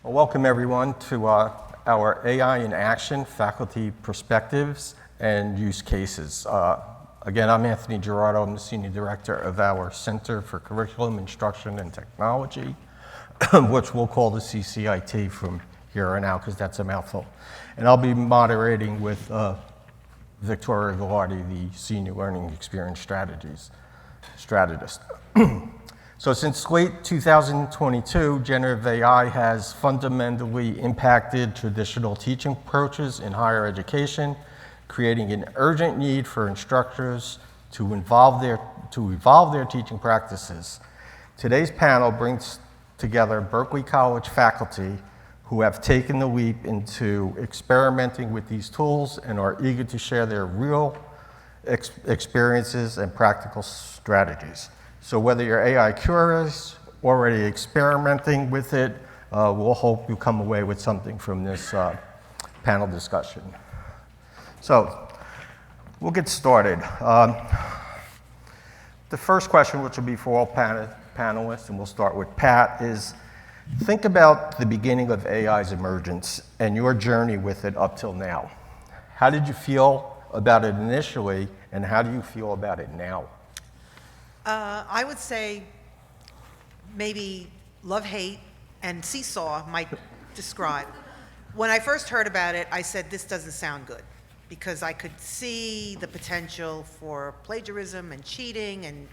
Well, welcome everyone to our AI in Action Faculty Perspectives and Use Cases. Again, I'm Anthony Girardo. I'm the Senior Director of our Center for Curriculum, Instruction, and Technology, which we'll call the CCIT from here on out because that's a mouthful. And I'll be moderating with Victoria Ghilardi, the Senior Learning Experience Strategist. So since late 2022, generative AI has fundamentally impacted traditional teaching approaches in higher education, creating an urgent need for instructors to evolve their teaching practices. Today's panel brings together Berkeley College faculty who have taken the leap into experimenting with these tools and are eager to share their real experiences and practical strategies. So whether you're AI curious, already experimenting with it, we'll hope you come away with something from this panel discussion. So we'll get started. The first question, which will be for all panelists, and we'll start with Pat, is think about the beginning of AI's emergence and your journey with it up till now. How did you feel about it initially, and how do you feel about it now? I would say maybe love-hate and seesaw might describe. When I first heard about it, I said, this doesn't sound good, because I could see the potential for plagiarism and cheating, and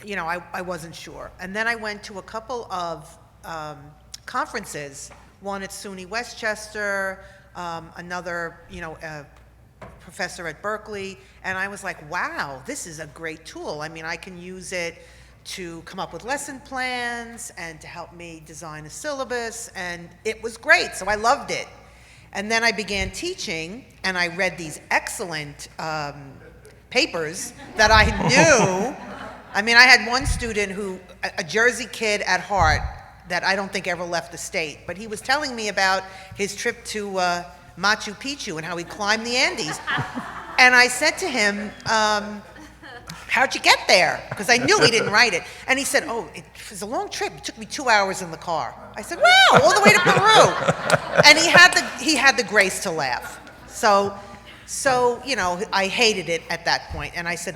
I wasn't sure. And then I went to a couple of conferences, one at SUNY Westchester, another, professor at Berkeley, and I was like, wow, this is a great tool. I mean, I can use it to come up with lesson plans and to help me design a syllabus, and it was great, so I loved it. And then I began teaching, and I read these excellent papers that I knew. I mean, I had one student a Jersey kid at heart, that I don't think ever left the state, but he was telling me about his trip to Machu Picchu and how he climbed the Andes. And I said to him, how'd you get there? Because I knew he didn't write it. And he said, oh, it was a long trip. It took me 2 hours in the car. I said, wow, all the way to Peru. And he had the grace to laugh. So I hated it at that point. And I said,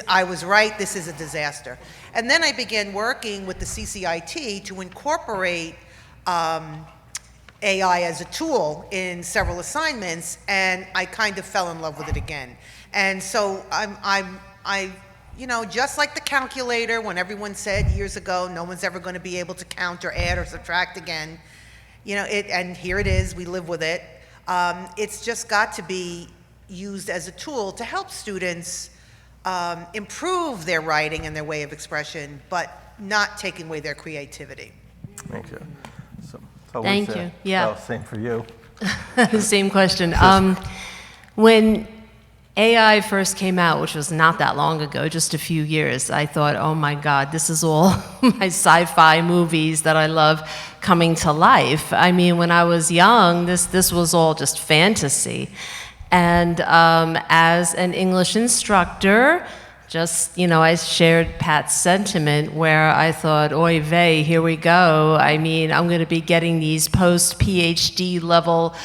I was right, this is a disaster. And then I began working with the CCIT to incorporate AI as a tool in several assignments, and I kind of fell in love with it again. And so I just like the calculator, when everyone said years ago, no one's ever going to be able to count or add or subtract again, and here it is, we live with it. It's just got to be used as a tool to help students improve their writing and their way of expression, but not taking away their creativity. Thank you. Thank you. Yeah. Same for you. Same question. When AI first came out, which was not that long ago, just a few years, I thought, oh my God, this is all my sci-fi movies that I love coming to life. I mean, when I was young, this was all just fantasy. And as an English instructor, I shared Pat's sentiment where I thought, oy vey, here we go. I mean, I'm going to be getting these post-PhD level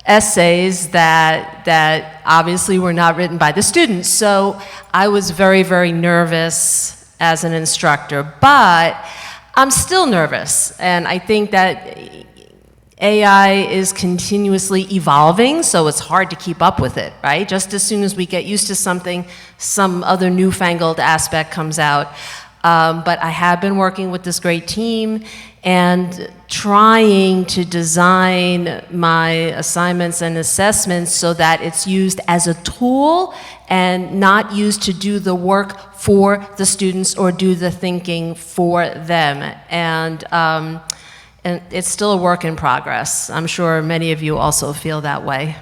essays that obviously were not written by the students. So I was very, very nervous as an instructor, but I'm still nervous. And I think that AI is continuously evolving, so it's hard to keep up with it, right? Just as soon as we get used to something, some other newfangled aspect comes out. But I have been working with this great team and trying to design my assignments and assessments so that it's used as a tool and not used to do the work for the students or do the thinking for them. And it's still a work in progress. I'm sure many of you also feel that way.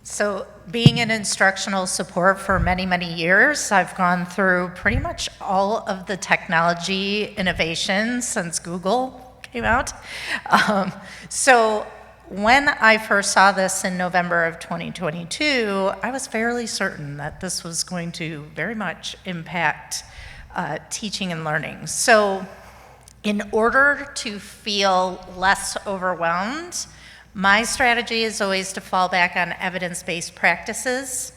So being in instructional support for many, many years, I've gone through pretty much all of the technology innovations since Google came out. So when I first saw this in November of 2022, I was fairly certain that this was going to very much impact teaching and learning. So In order to feel less overwhelmed, my strategy is always to fall back on evidence-based practices.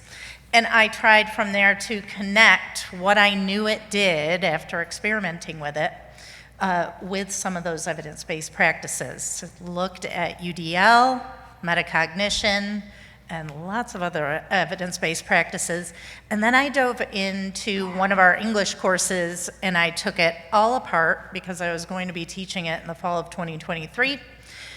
And I tried from there to connect what I knew it did after experimenting with it with some of those evidence-based practices. Looked at UDL, metacognition, and lots of other evidence-based practices. And then I dove into one of our English courses and I took it all apart because I was going to be teaching it in the fall of 2023.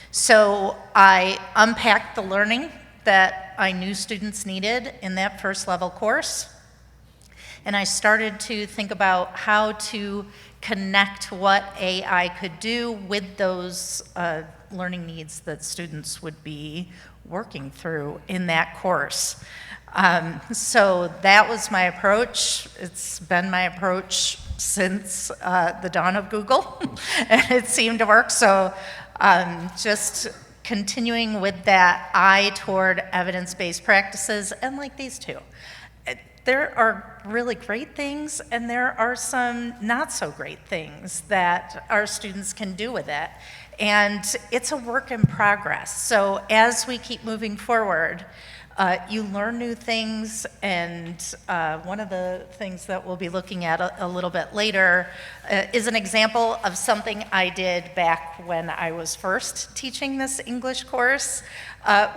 So I unpacked the learning that I knew students needed in that first level course. And I started to think about how to connect what AI could do with those learning needs that students would be working through in that course. So that was my approach. It's been my approach since the dawn of Google, and it seemed to work. So just continuing with that eye toward evidence-based practices, and like these two. There are really great things, and there are some not so great things that our students can do with it. And it's a work in progress. So as we keep moving forward, you learn new things, and one of the things that we'll be looking at a little bit later is an example of something I did back when I was first teaching this English course,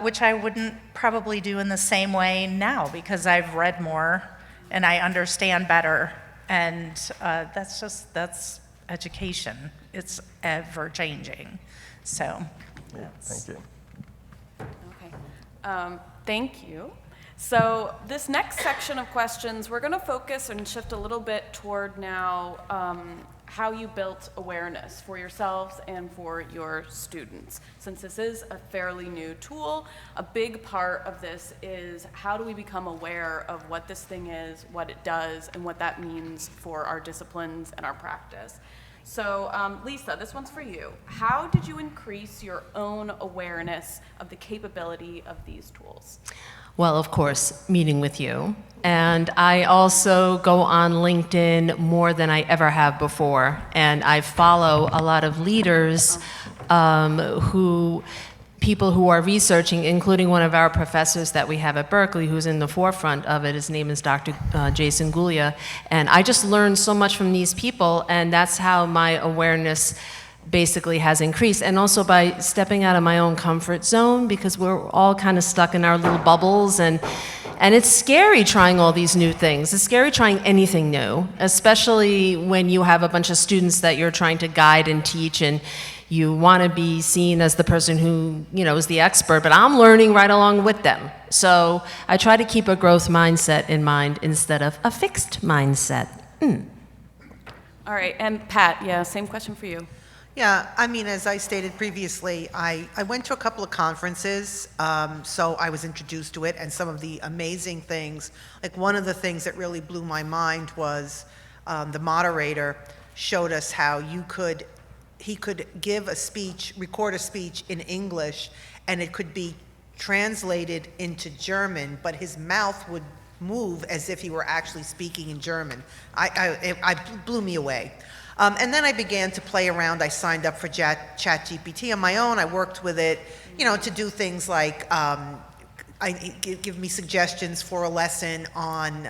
which I wouldn't probably do in the same way now because I've read more and I understand better, and that's education. It's ever changing. So that's... Thank you. Okay. Thank you. So this next section of questions, we're going to focus and shift a little bit toward now how you built awareness for yourselves and for your students. Since this is a fairly new tool, a big part of this is how do we become aware of what this thing is, what it does, and what that means for our disciplines and our practice. So Lisa, this one's for you. How did you increase your own awareness of the capability of these tools? Well, of course, meeting with you. And I also go on LinkedIn more than I ever have before. And I follow a lot of leaders people who are researching, including one of our professors that we have at Berkeley who's in the forefront of it. His name is Dr. Jason Gulia. And I just learned so much from these people, and that's how my awareness basically has increased. And also by stepping out of my own comfort zone, because we're all kind of stuck in our little bubbles, and it's scary trying all these new things. It's scary trying anything new, especially when you have a bunch of students that you're trying to guide and teach, and you want to be seen as the person who, is the expert, but I'm learning right along with them. So I try to keep a growth mindset in mind instead of a fixed mindset. All right, and Pat, yeah, same question for you. Yeah, I mean, as I stated previously, I went to a couple of conferences, so I was introduced to it, and some of the amazing things, like one of the things that really blew my mind was the moderator showed us how he could give a speech, record a speech in English, and it could be translated into German, but his mouth would move as if he were actually speaking in German. It blew me away. And then I began to play around. I signed up for ChatGPT on my own. I worked with it, to do things like give me suggestions for a lesson on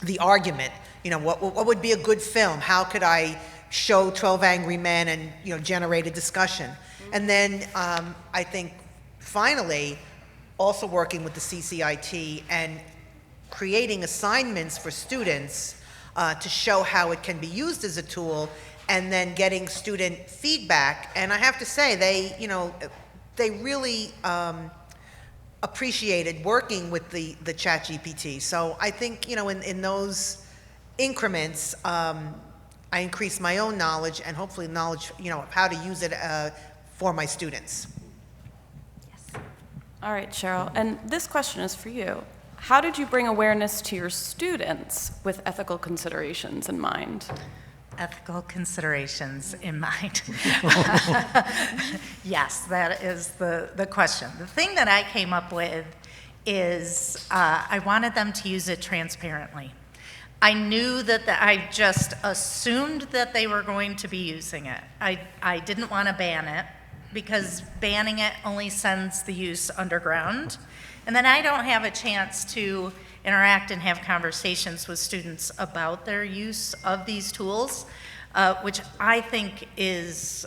the argument. What would be a good film? How could I show 12 Angry Men and generate a discussion? And then I think finally also working with the CCIT and creating assignments for students to show how it can be used as a tool, and then getting student feedback. And I have to say, they really appreciated working with the ChatGPT. So I think, in those increments, I increased my own knowledge and hopefully knowledge, of how to use it for my students. Yes. All right, Cheryl, and this question is for you. How did you bring awareness to your students with ethical considerations in mind? Ethical considerations in mind. Yes, that is the question. The thing that I came up with is I wanted them to use it transparently. I knew that I just assumed that they were going to be using it. I didn't want to ban it because banning it only sends the use underground. And then I don't have a chance to interact and have conversations with students about their use of these tools, which I think is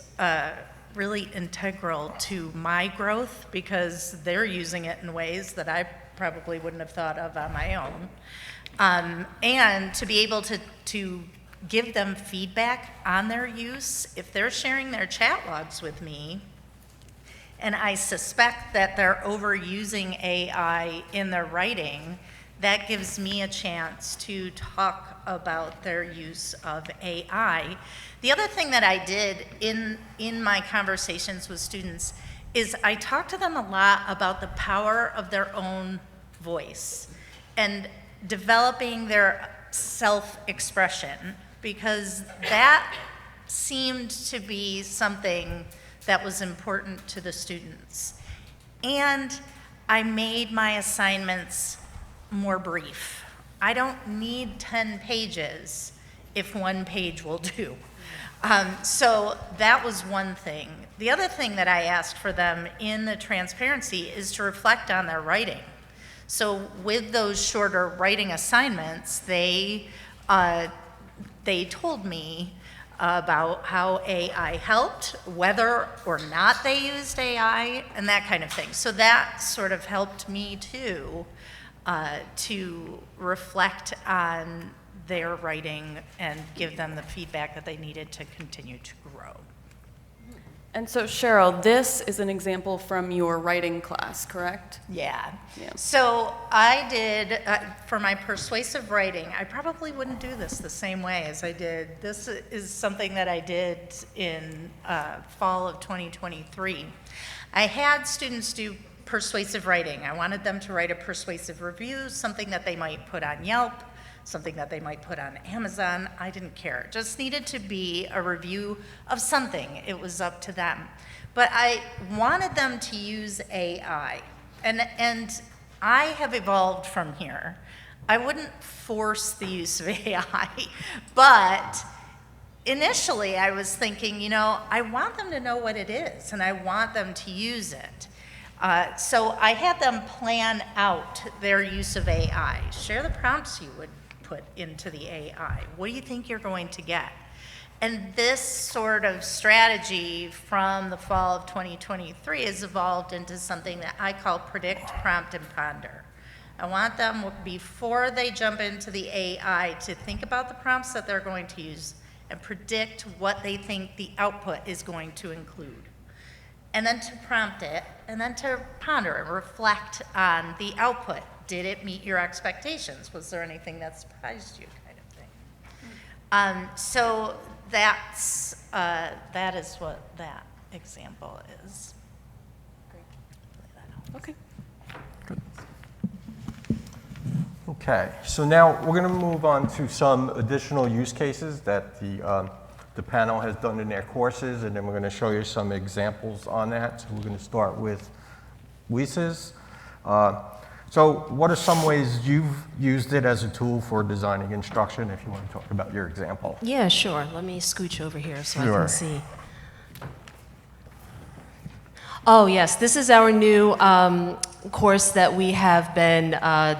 really integral to my growth because they're using it in ways that I probably wouldn't have thought of on my own. And to be able to give them feedback on their use, if they're sharing their chat logs with me, and I suspect that they're overusing AI in their writing, that gives me a chance to talk about their use of AI. The other thing that I did in my conversations with students is I talked to them a lot about the power of their own voice and developing their self-expression, because that seemed to be something that was important to the students. And I made my assignments more brief. I don't need 10 pages if 1 page will do. So that was one thing. The other thing that I asked for them in the transparency is to reflect on their writing. So with those shorter writing assignments, they told me about how AI helped, whether or not they used AI, and that kind of thing. So that sort of helped me too, to reflect on their writing and give them the feedback that they needed to continue to grow. And so Cheryl, this is an example from your writing class, correct? Yeah. Yeah. So I did, for my persuasive writing, I probably wouldn't do this the same way as I did. This is something that I did in fall of 2023. I had students do persuasive writing. I wanted them to write a persuasive review, something that they might put on Yelp, something that they might put on Amazon. I didn't care. It just needed to be a review of something. It was up to them. But I wanted them to use AI. And I have evolved from here. I wouldn't force the use of AI, but initially I was thinking, I want them to know what it is, and I want them to use it. So I had them plan out their use of AI. Share the prompts you would put into the AI. What do you think you're going to get? And this sort of strategy from the fall of 2023 has evolved into something that I call predict, prompt, and ponder. I want them, before they jump into the AI, to think about the prompts that they're going to use and predict what they think the output is going to include. And then to prompt it, and then to ponder and reflect on the output. Did it meet your expectations? Was there anything that surprised you, kind of thing? So that is what that example is. Great. Okay. Okay, so now we're going to move on to some additional use cases that the panel has done in their courses, and then we're going to show you some examples on that. So we're going to start with Lisa's. So what are some ways you've used it as a tool for designing instruction, if you want to talk about your example? Yeah, sure. Let me scooch over here so I Sure. can see. Oh, yes. This is our new course that we have been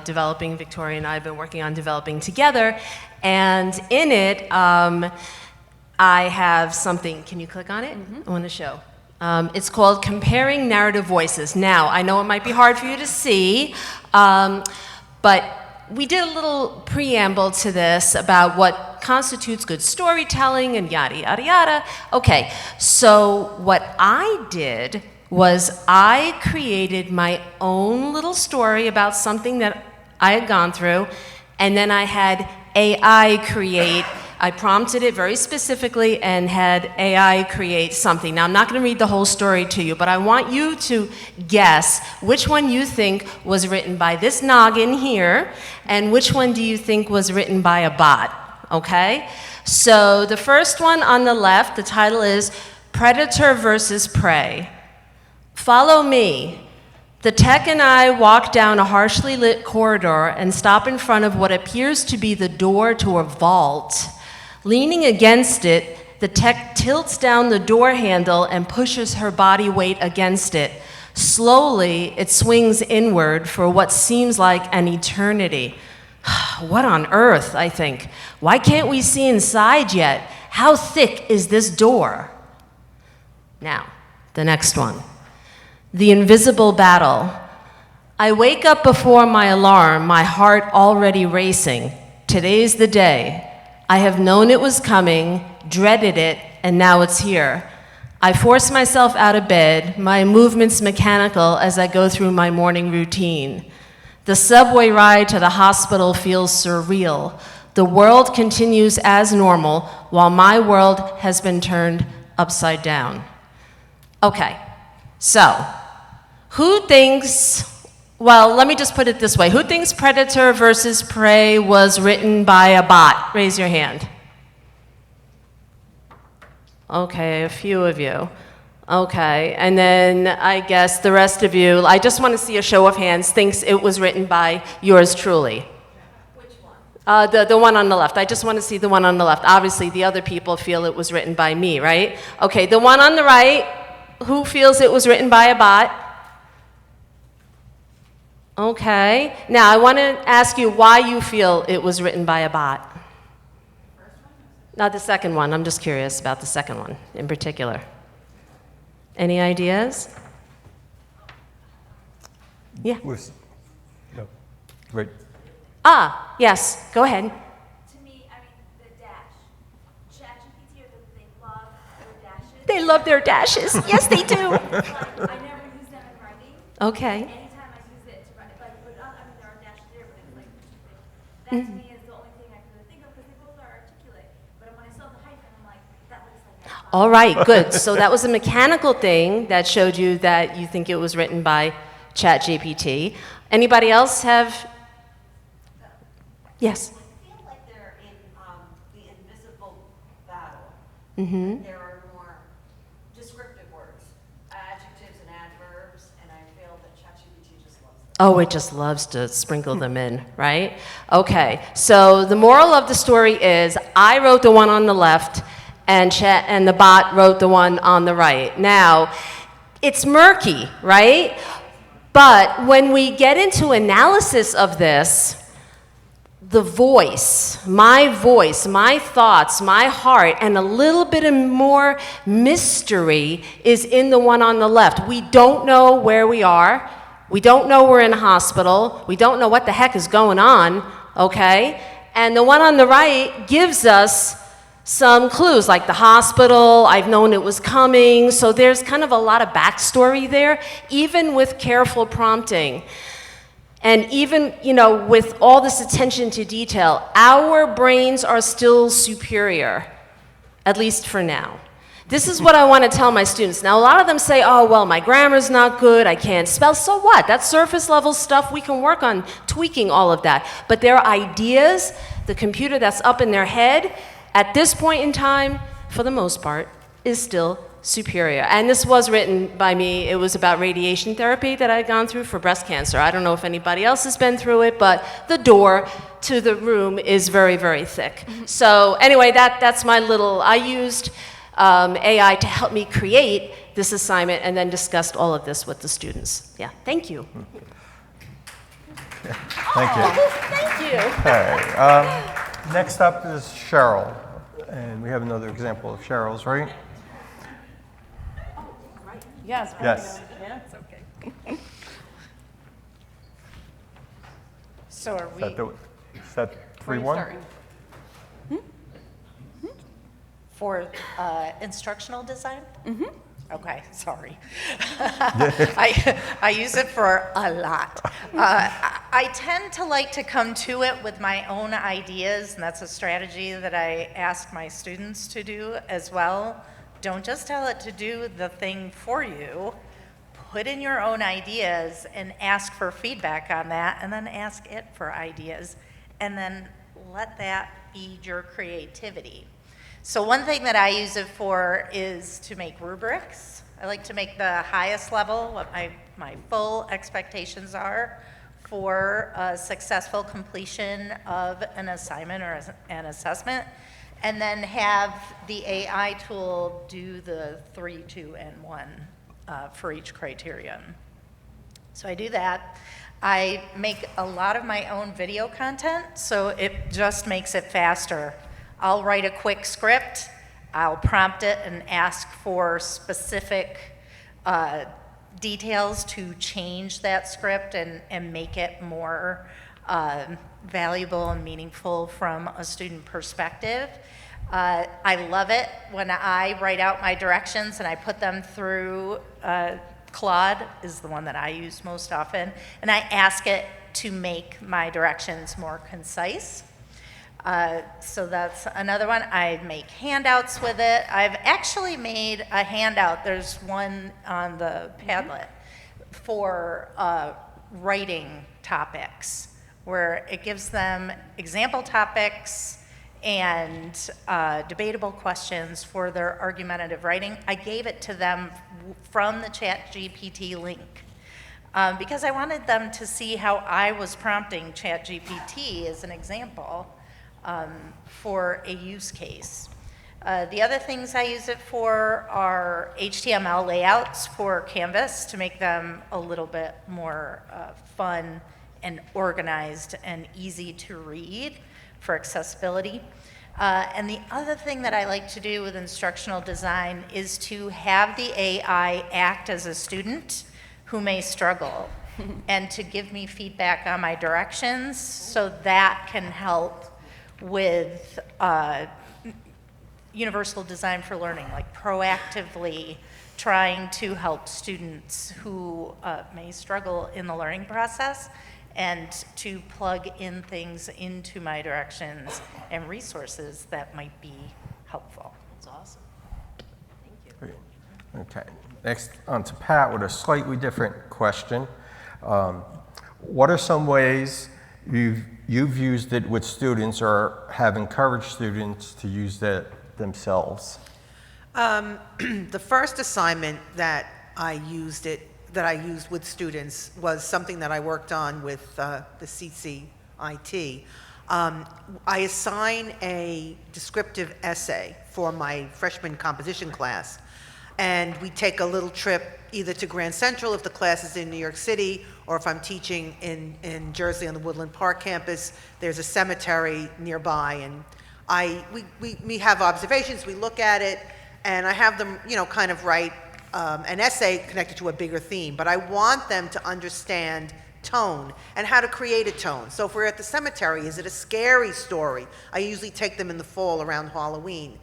developing. Victoria and I have been working on developing together. And in it, I have something. Can you click on it? I want to show. It's called Comparing Narrative Voices. Now, I know it might be hard for you to see, but we did a little preamble to this about what constitutes good storytelling and yada, yada, yada. Okay, so what I did was I created my own little story about something that I had gone through, and then I had AI create. I prompted it very specifically and had AI create something. Now, I'm not going to read the whole story to you, but I want you to guess which one you think was written by this noggin here, and which one do you think was written by a bot, okay? So the first one on the left, the title is Predator versus Prey. Follow me. The tech and I walk down a harshly lit corridor and stop in front of what appears to be the door to a vault. Leaning against it, the tech tilts down the door handle and pushes her body weight against it. Slowly, it swings inward for what seems like an eternity. What on earth, I think? Why can't we see inside yet? How thick is this door? Now, the next one. The invisible battle. I wake up before my alarm, my heart already racing. Today's the day. I have known it was coming, dreaded it, and now it's here. I force myself out of bed, my movements mechanical as I go through my morning routine. The subway ride to the hospital feels surreal. The world continues as normal while my world has been turned upside down. Okay, so who thinks, well, let me just put it this way. Who thinks Predator versus Prey was written by a bot? Raise your hand. Okay, a few of you. Okay, and then I guess the rest of you, I just want to see a show of hands, thinks it was written by yours truly. Which one? The one on the left. I just want to see the one on the left. Obviously, the other people feel it was written by me, right? Okay, the one on the right, who feels it was written by a bot? Okay, now I want to ask you why you feel it was written by a bot. Not the second one. I'm just curious about the second one in particular. Any ideas? Yeah. No. Right. Ah, yes. Go ahead. To me, I mean, the dash. ChatGPT, they love their dashes. They love their dashes. Yes, they do. Like, I never use them in writing. Okay. Anytime I use it to write, like, but I mean, there are dashes there, but it's like, that to me is the only thing I could think of because they both are articulate. But when I saw the hyphen, I'm like, that looks like that. All right, good. So that was a mechanical thing that showed you that you think it was written by ChatGPT. Anybody else have? Yes. I feel like they're in the invisible battle. Mm-hmm. There are more descriptive words, adjectives and adverbs, and I feel that ChatGPT just loves them. Oh, it just loves to sprinkle them in, right? Okay, so the moral of the story is I wrote the one on the left and the bot wrote the one on the right. Now, it's murky, right? But when we get into analysis of this, the voice, my thoughts, my heart, and a little bit of more mystery is in the one on the left. We don't know where we are. We don't know we're in a hospital. We don't know what the heck is going on, okay? And the one on the right gives us some clues, like the hospital, I've known it was coming, so there's kind of a lot of backstory there, even with careful prompting. And even, with all this attention to detail, our brains are still superior, at least for now. This is what I want to tell my students. Now, a lot of them say, oh, well, my grammar's not good, I can't spell. So what? That's surface level stuff. We can work on tweaking all of that. But their ideas, the computer that's up in their head, at this point in time, for the most part, is still superior. And this was written by me. It was about radiation therapy that I'd gone through for breast cancer. I don't know if anybody else has been through it, but the door to the room is very, very thick. So anyway, that's my little, I used AI to help me create this assignment and then discussed all of this with the students. Yeah, thank you. Thank you. Thank you. Okay. Next up is Cheryl. And we have another example of Cheryl's, right? Yes. Yes. Yeah, it's okay. So are we, Is that Where are you 3-1? starting? for instructional design? Mm-hmm. Okay, sorry. I use it for a lot. I tend to like to come to it with my own ideas, and that's a strategy that I ask my students to do as well. Don't just tell it to do the thing for you. Put in your own ideas and ask for feedback on that, and then ask it for ideas, and then let that feed your creativity. So one thing that I use it for is to make rubrics. I like to make the highest level what my full expectations are for a successful completion of an assignment or an assessment, and then have the AI tool do the 3, 2, and 1 for each criterion. So I do that. I make a lot of my own video content, so it just makes it faster. I'll write a quick script, I'll prompt it and ask for specific details to change that script and make it more valuable and meaningful from a student perspective. I love it when I write out my directions and I put them through Claude is the one that I use most often, and I ask it to make my directions more concise. So that's another one. I make handouts with it. I've actually made a handout, there's one on the Padlet, for writing topics, where it gives them example topics and debatable questions for their argumentative writing. I gave it to them from the ChatGPT link because I wanted them to see how I was prompting ChatGPT as an example for a use case. The other things I use it for are HTML layouts for Canvas to make them a little bit more fun and organized and easy to read for accessibility. And the other thing that I like to do with instructional design is to have the AI act as a student who may struggle and to give me feedback on my directions, so that can help with universal design for learning, like proactively trying to help students who may struggle in the learning process, and to plug in things into my directions and resources that might be helpful. That's awesome. Thank you. Great. Okay. Next on to Pat with a slightly different question. What are some ways you've used it with students or have encouraged students to use that themselves? The first assignment that I used with students was something that I worked on with the CCIT. I assign a descriptive essay for my freshman composition class, and we take a little trip either to Grand Central if the class is in New York City, or if I'm teaching in Jersey on the Woodland Park campus, there's a cemetery nearby, and we have observations, we look at it, and I have them, kind of write an essay connected to a bigger theme, but I want them to understand tone and how to create a tone. So if we're at the cemetery, is it a scary story? I usually take them in the fall around Halloween.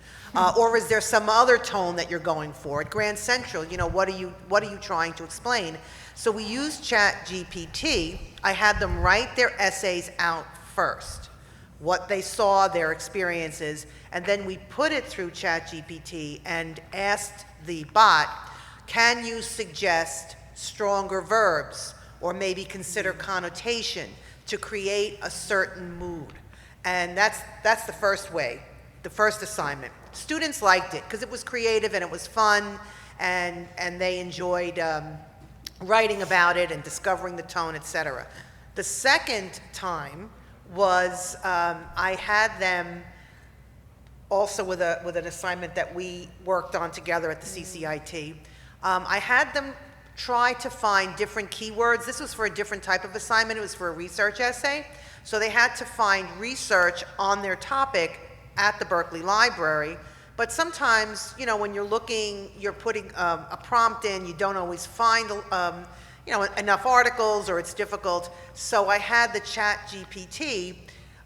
Or is there some other tone that you're going for? At Grand Central, what are you trying to explain? So we used ChatGPT. I had them write their essays out first, what they saw, their experiences, and then we put it through ChatGPT and asked the bot, can you suggest stronger verbs or maybe consider connotation to create a certain mood? And that's the first way, the first assignment. Students liked it because it was creative and it was fun, and they enjoyed writing about it and discovering the tone, etc. The second time was I had them also with an assignment that we worked on together at the CCIT. I had them try to find different keywords. This was for a different type of assignment. It was for a research essay. So they had to find research on their topic at the Berkeley Library. But sometimes, when you're looking, you're putting a prompt in, you don't always find enough articles, or it's difficult. So I had the ChatGPT,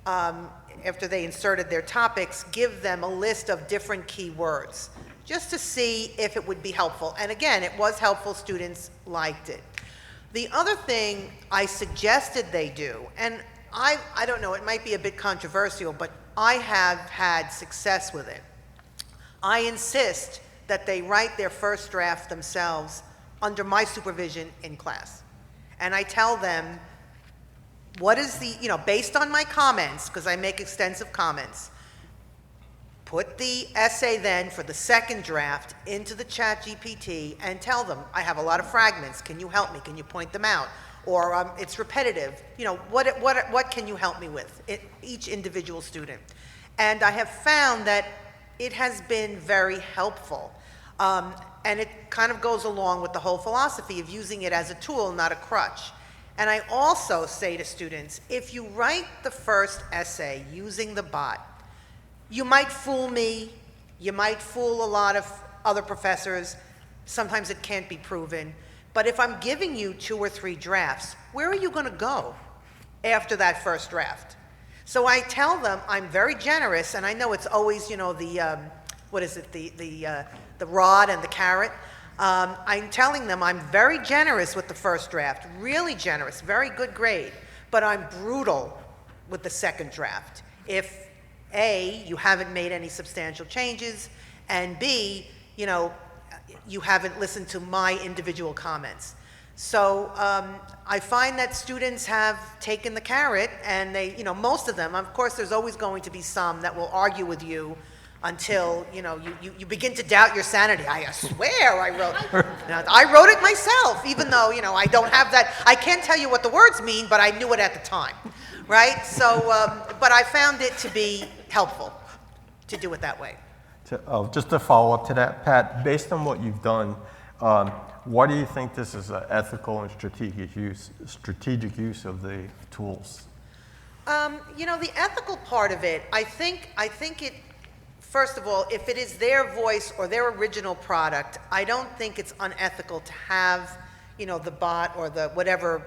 after they inserted their topics, give them a list of different keywords, just to see if it would be helpful. And again, it was helpful, students liked it. The other thing I suggested they do, and I don't know, it might be a bit controversial, but I have had success with it. I insist that they write their first draft themselves under my supervision in class. And I tell them, what is based on my comments, because I make extensive comments, put the essay then for the second draft into the ChatGPT and tell them, I have a lot of fragments, can you help me, can you point them out? Or it's repetitive, you know, what can you help me with, each individual student. And I have found that it has been very helpful. And it kind of goes along with the whole philosophy of using it as a tool, not a crutch. And I also say to students, if you write the first essay using the bot, you might fool me, you might fool a lot of other professors, sometimes it can't be proven, but if I'm giving you 2 or 3 drafts, where are you going to go after that first draft? So I tell them I'm very generous, and I know it's always, you know, the, what is it, the rod and the carrot. I'm telling them I'm very generous with the first draft, really generous, very good grade, but I'm brutal with the second draft. If A, you haven't made any substantial changes, and B, you know, you haven't listened to my individual comments. So I find that students have taken the carrot, and they, you know, most of them, of course there's always going to be some that will argue with you until, you know, you begin to doubt your sanity. I swear I wrote it myself, even though, you know, I don't have that, I can't tell you what the words mean, but I knew it at the time, right? So, but I found it to be helpful to do it that way. Just to follow up to that, Pat, based on what you've done, why do you think this is an ethical and strategic use of the tools? You know, the ethical part of it, I think it, first of all, if it is their voice or their original product, I don't think it's unethical to have, you know, the bot or the whatever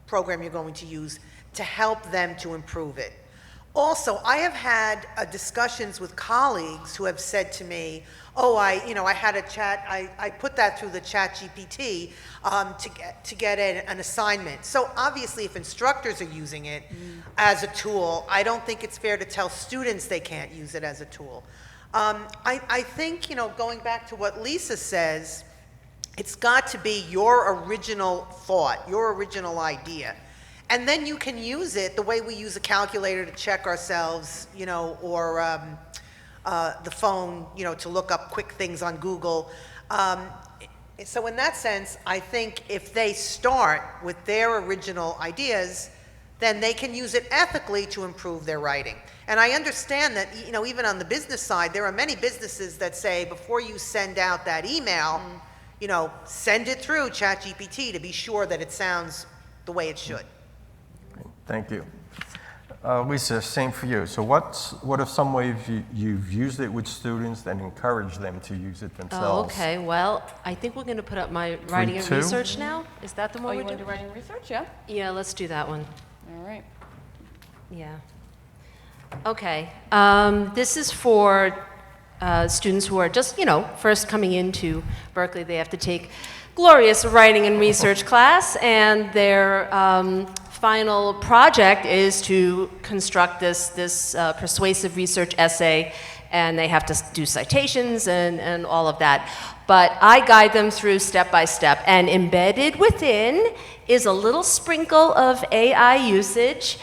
program you're going to use to help them to improve it. Also, I have had discussions with colleagues who have said to me, oh, I had a chat, I put that through the ChatGPT to get an assignment. So obviously, if instructors are using it as a tool, I don't think it's fair to tell students they can't use it as a tool. I think, you know, going back to what Lisa says, it's got to be your original thought, your original idea. And then you can use it the way we use a calculator to check ourselves, you know, or the phone, you know, to look up quick things on Google. So in that sense, I think if they start with their original ideas, then they can use it ethically to improve their writing. And I understand that, you know, even on the business side, there are many businesses that say before you send out that email, you know, send it through ChatGPT to be sure that it sounds the way it should. Thank you. Lisa, same for you. So what are some ways you've used it with students and encouraged them to use it themselves? Oh, okay. Well, I think we're going to put up my writing and 3-2? research now. Is that the one Oh, you we're want to doing? do writing research? Yeah. Yeah, let's do that one. All right. Yeah. Okay. This is for students who are just, you know, first coming into Berkeley. They have to take glorious writing and research class, and their final project is to construct this persuasive research essay, and they have to do citations and all of that. But I guide them through step by step, and embedded within is a little sprinkle of AI usage.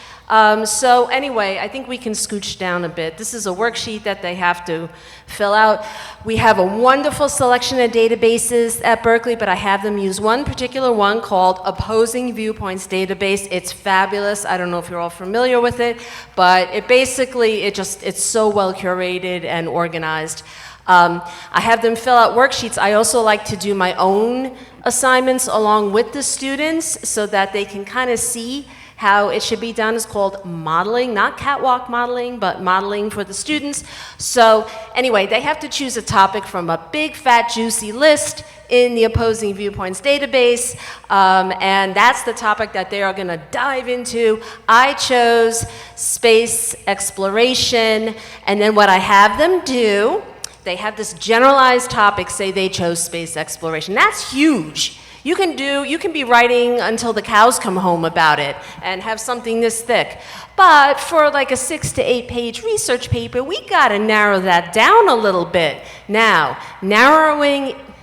So anyway, I think we can scooch down a bit. This is a worksheet that they have to fill out. We have a wonderful selection of databases at Berkeley, but I have them use one particular one called Opposing Viewpoints Database. It's fabulous. I don't know if you're all familiar with it, but it basically, it's so well curated and organized. I have them fill out worksheets. I also like to do my own assignments along with the students so that they can kind of see how it should be done. Is called modeling, not catwalk modeling, but modeling for the students. So anyway, they have to choose a topic from a big, fat, juicy list in the Opposing Viewpoints database, and that's the topic that they are going to dive into. I chose space exploration, and then what I have them do, they have this generalized topic, say they chose space exploration. That's huge. You can be writing until the cows come home about it and have something this thick. But for like a 6 to 8 page research paper, we gotta narrow that down a little bit. Now,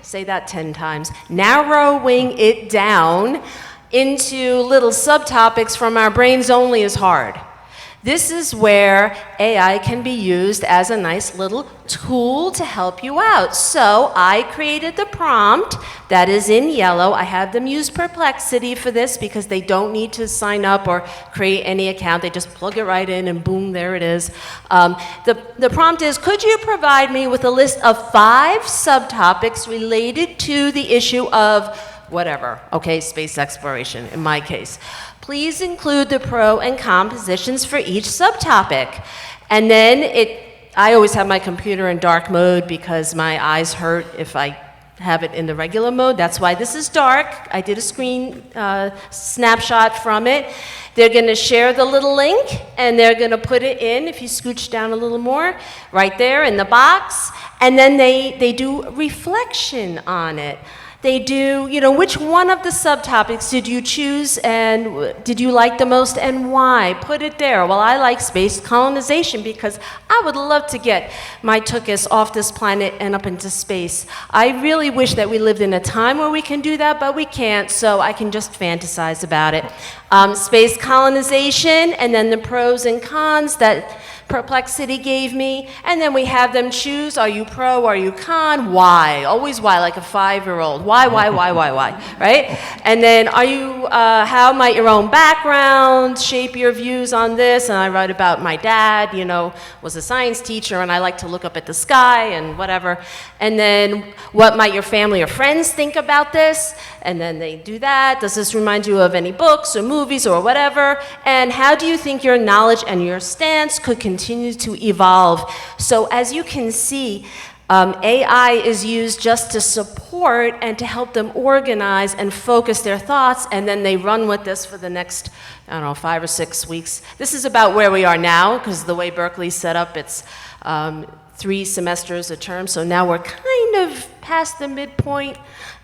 say that 10 times, narrowing it down into little subtopics from our brains only is hard. This is where AI can be used as a nice little tool to help you out. So I created the prompt that is in yellow. I have them use Perplexity for this because they don't need to sign up or create any account. They just plug it right in and boom, there it is. The prompt is, could you provide me with a list of 5 subtopics related to the issue of whatever, okay, space exploration in my case. Please include the pro and con positions for each subtopic. And then I always have my computer in dark mode because my eyes hurt if I have it in the regular mode. That's why this is dark. I did a screen snapshot from it. They're going to share the little link, and they're going to put it in, if you scooch down a little more, right there in the box. And then they do reflection on it. They do, which one of the subtopics did you choose and did you like the most and why? Put it there. Well, I like space colonization because I would love to get my tuchus off this planet and up into space. I really wish that we lived in a time where we can do that, but we can't, so I can just fantasize about it. Space colonization, and then the pros and cons that Perplexity gave me, and then we have them choose, are you pro, are you con, why? Always why, like a 5-year-old. Why, right? And then how might your own background shape your views on this? And I write about my dad, was a science teacher, and I like to look up at the sky and whatever. And then what might your family or friends think about this? And then they do that. Does this remind you of any books or movies or whatever? And how do you think your knowledge and your stance could continue to evolve? So as you can see, AI is used just to support and to help them organize and focus their thoughts, and then they run with this for the next, 5 or 6 weeks. This is about where we are now, because the way Berkeley's set up, it's 3 semesters a term, so now we're kind of past the midpoint.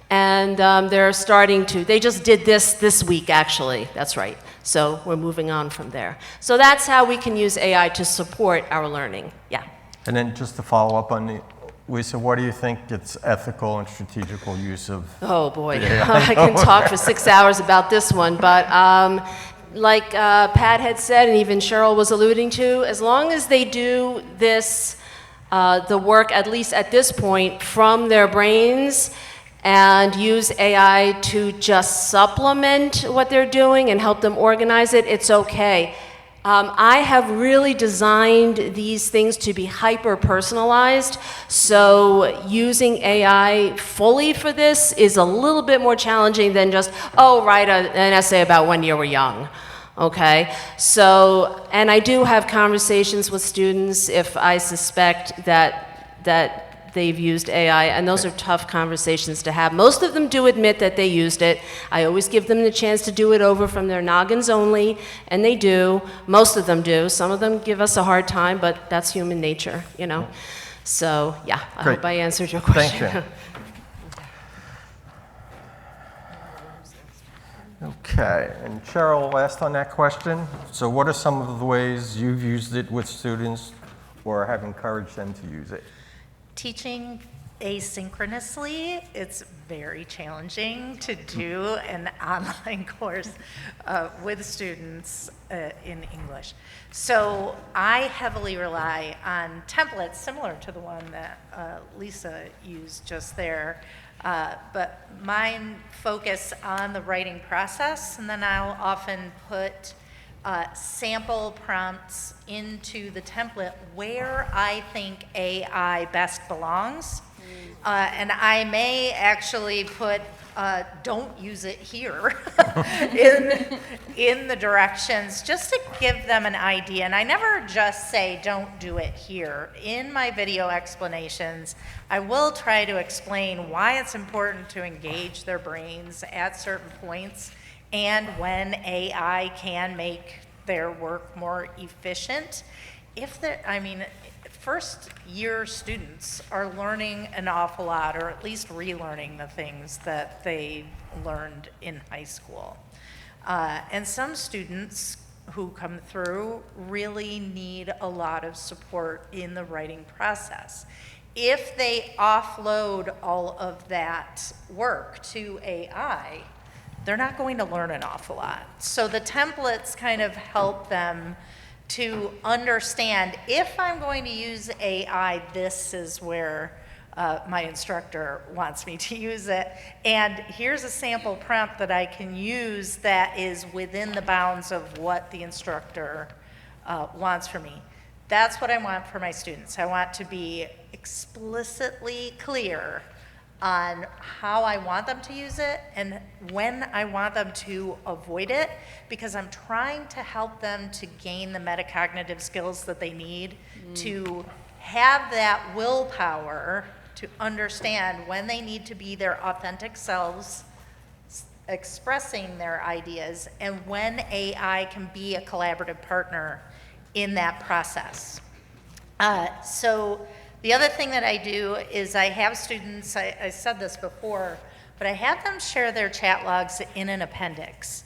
And they're starting to, they just did this week, actually. That's right. So we're moving on from there. So that's how we can use AI to support our learning. Yeah. And then just to follow up on Lisa, what do you think its ethical and strategical use of? Oh boy, I can talk for 6 hours about this one, but like Pat had said, and even Cheryl was alluding to, as long as they do this, the work, at least at this point, from their brains, and use AI to just supplement what they're doing and help them organize it, it's okay. I have really designed these things to be hyper-personalized, so using AI fully for this is a little bit more challenging than just, write an essay about when you were young. Okay, so, and I do have conversations with students if I suspect that they've used AI, and those are tough conversations to have. Most of them do admit that they used it. I always give them the chance to do it over from their noggins only, and they do. Most of them do. Some of them give us a hard time, but that's human nature, So, yeah, I Great. hope I answered your question. Thank you. Okay, and Cheryl, last on that question. So what are some of the ways you've used it with students or have encouraged them to use it? Teaching asynchronously, it's very challenging to do an online course with students in English. So I heavily rely on templates similar to the one that Lisa used just there, but mine focus on the writing process, and then I'll often put sample prompts into the template where I think AI best belongs. And I may actually put don't use it here in the directions just to give them an idea. And I never just say don't do it here. In my video explanations, I will try to explain why it's important to engage their brains at certain points and when AI can make their work more efficient. First year students are learning an awful lot, or at least relearning the things that they learned in high school. And some students who come through really need a lot of support in the writing process. If they offload all of that work to AI, they're not going to learn an awful lot. So the templates kind of help them to understand if I'm going to use AI, this is where my instructor wants me to use it. And here's a sample prompt that I can use that is within the bounds of what the instructor wants from me. That's what I want for my students. I want to be explicitly clear on how I want them to use it and when I want them to avoid it, because I'm trying to help them to gain the metacognitive skills that they need to have that willpower to understand when they need to be their authentic selves, expressing their ideas, and when AI can be a collaborative partner in that process. So the other thing that I do is I have students, I said this before, but I have them share their chat logs in an appendix.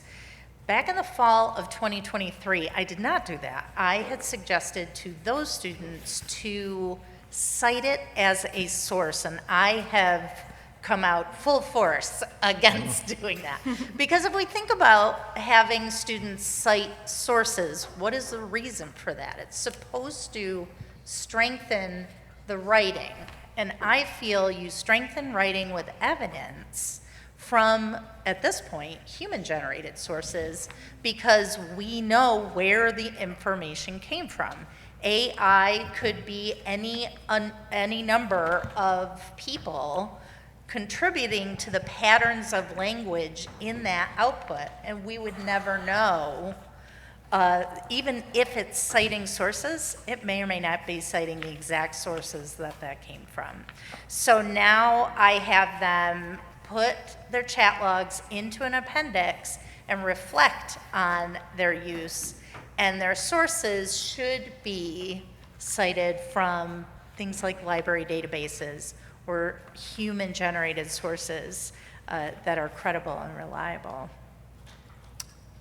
Back in the fall of 2023, I did not do that. I had suggested to those students to cite it as a source, and I have come out full force against doing that. Because if we think about having students cite sources, what is the reason for that? It's supposed to strengthen the writing. And I feel you strengthen writing with evidence from, at this point, human-generated sources, because we know where the information came from. AI could be any number of people contributing to the patterns of language in that output, and we would never know. Even if it's citing sources, it may or may not be citing the exact sources that came from. So now I have them put their chat logs into an appendix and reflect on their use, and their sources should be cited from things like library databases or human-generated sources that are credible and reliable.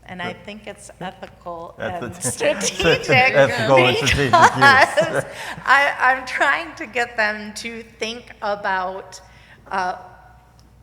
And I think it's ethical and strategic Ethical and strategic because use. I'm trying to get them to think about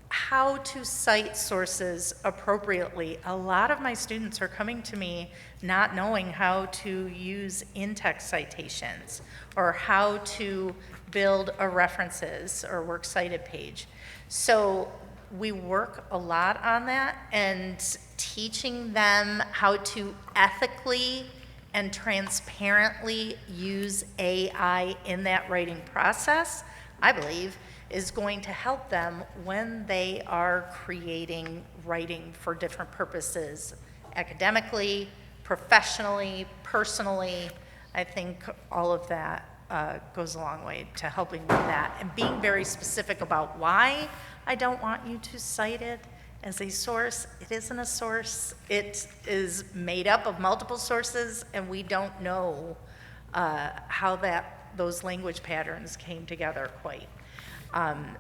how to cite sources appropriately. A lot of my students are coming to me not knowing how to use in-text citations or how to build a references or works cited page. So we work a lot on that, and teaching them how to ethically and transparently use AI in that writing process, I believe, is going to help them when they are creating writing for different purposes, academically, professionally, personally. I think all of that goes a long way to helping with that, and being very specific about why I don't want you to cite it as a source. It isn't a source. It is made up of multiple sources, and we don't know how those language patterns came together quite.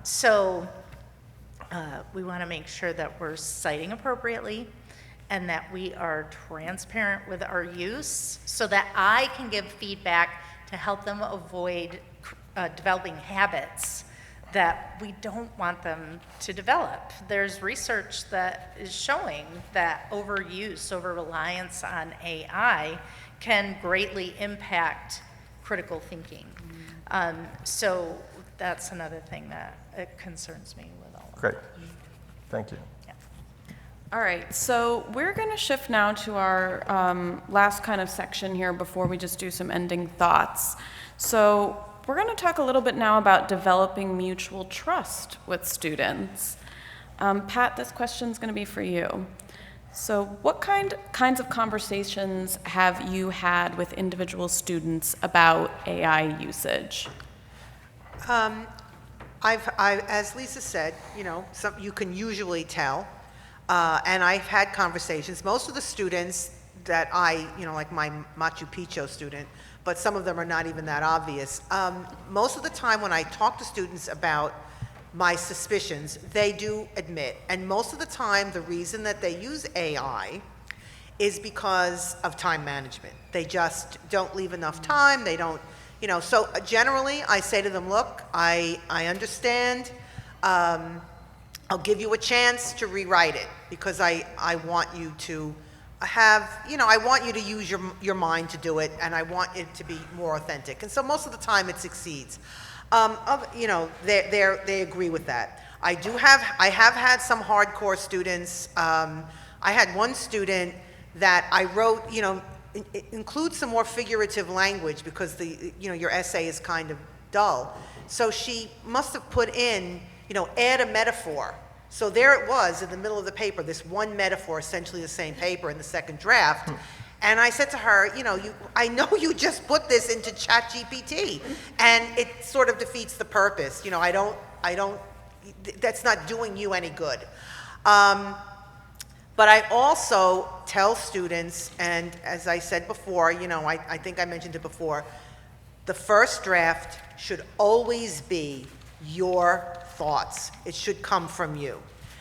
So we want to make sure that we're citing appropriately and that we are transparent with our use so that I can give feedback to help them avoid developing habits that we don't want them to develop. There's research that is showing that overuse, over-reliance on AI can greatly impact critical thinking. So that's another thing that it concerns me with all of Great. Thank you. All right, so we're going to shift now to our last kind of section here before we just do some ending thoughts. So we're going to talk a little bit now about developing mutual trust with students. Pat, this question's going to be for you. So what kinds of conversations have you had with individual students about AI usage? As Lisa said, you can usually tell. And I've had conversations. Most of the students that like my Machu Picchu student, but some of them are not even that obvious. Most of the time when I talk to students about my suspicions, they do admit. And most of the time, the reason that they use AI is because of time management. They just don't leave enough time. They don't, so generally I say to them, look, I understand. I'll give you a chance to rewrite it because I want you to I want you to use your mind to do it, and I want it to be more authentic. And so most of the time it succeeds. They agree with that. I have had some hardcore students. I had one student that I wrote, include some more figurative language because your essay is kind of dull. So she must have put in, add a metaphor. So there it was in the middle of the paper, this one metaphor, essentially the same paper in the second draft. And I said to her, I know you just put this into ChatGPT, and it sort of defeats the purpose. That's not doing you any good. But I also tell students, and as I said before, I think I mentioned it before, the first draft should always be your thoughts. It should come from you.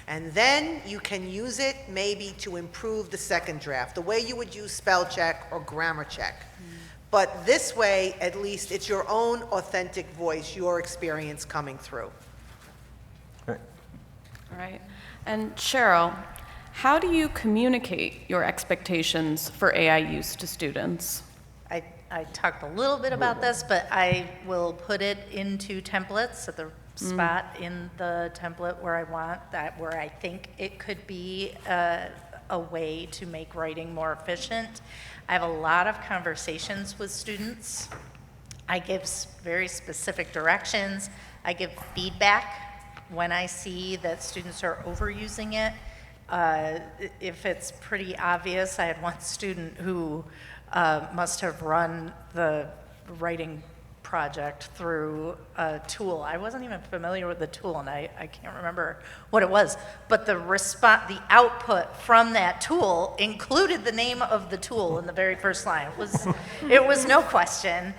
And then you can use it maybe to improve the second draft, the way you would use spell check or grammar check. But this way, at least, it's your own authentic voice, your experience coming through. Great. All right. And Cheryl, how do you communicate your expectations for AI use to students? I talked a little bit about this, but I will put it into templates at the spot in the template where I want that, where I think it could be a way to make writing more efficient. I have a lot of conversations with students. I give very specific directions. I give feedback when I see that students are overusing it. If it's pretty obvious, I had one student who must have run the writing project through a tool. I wasn't even familiar with the tool, and I can't remember what it was, but the output from that tool included the name of the tool in the very first line. It was no question.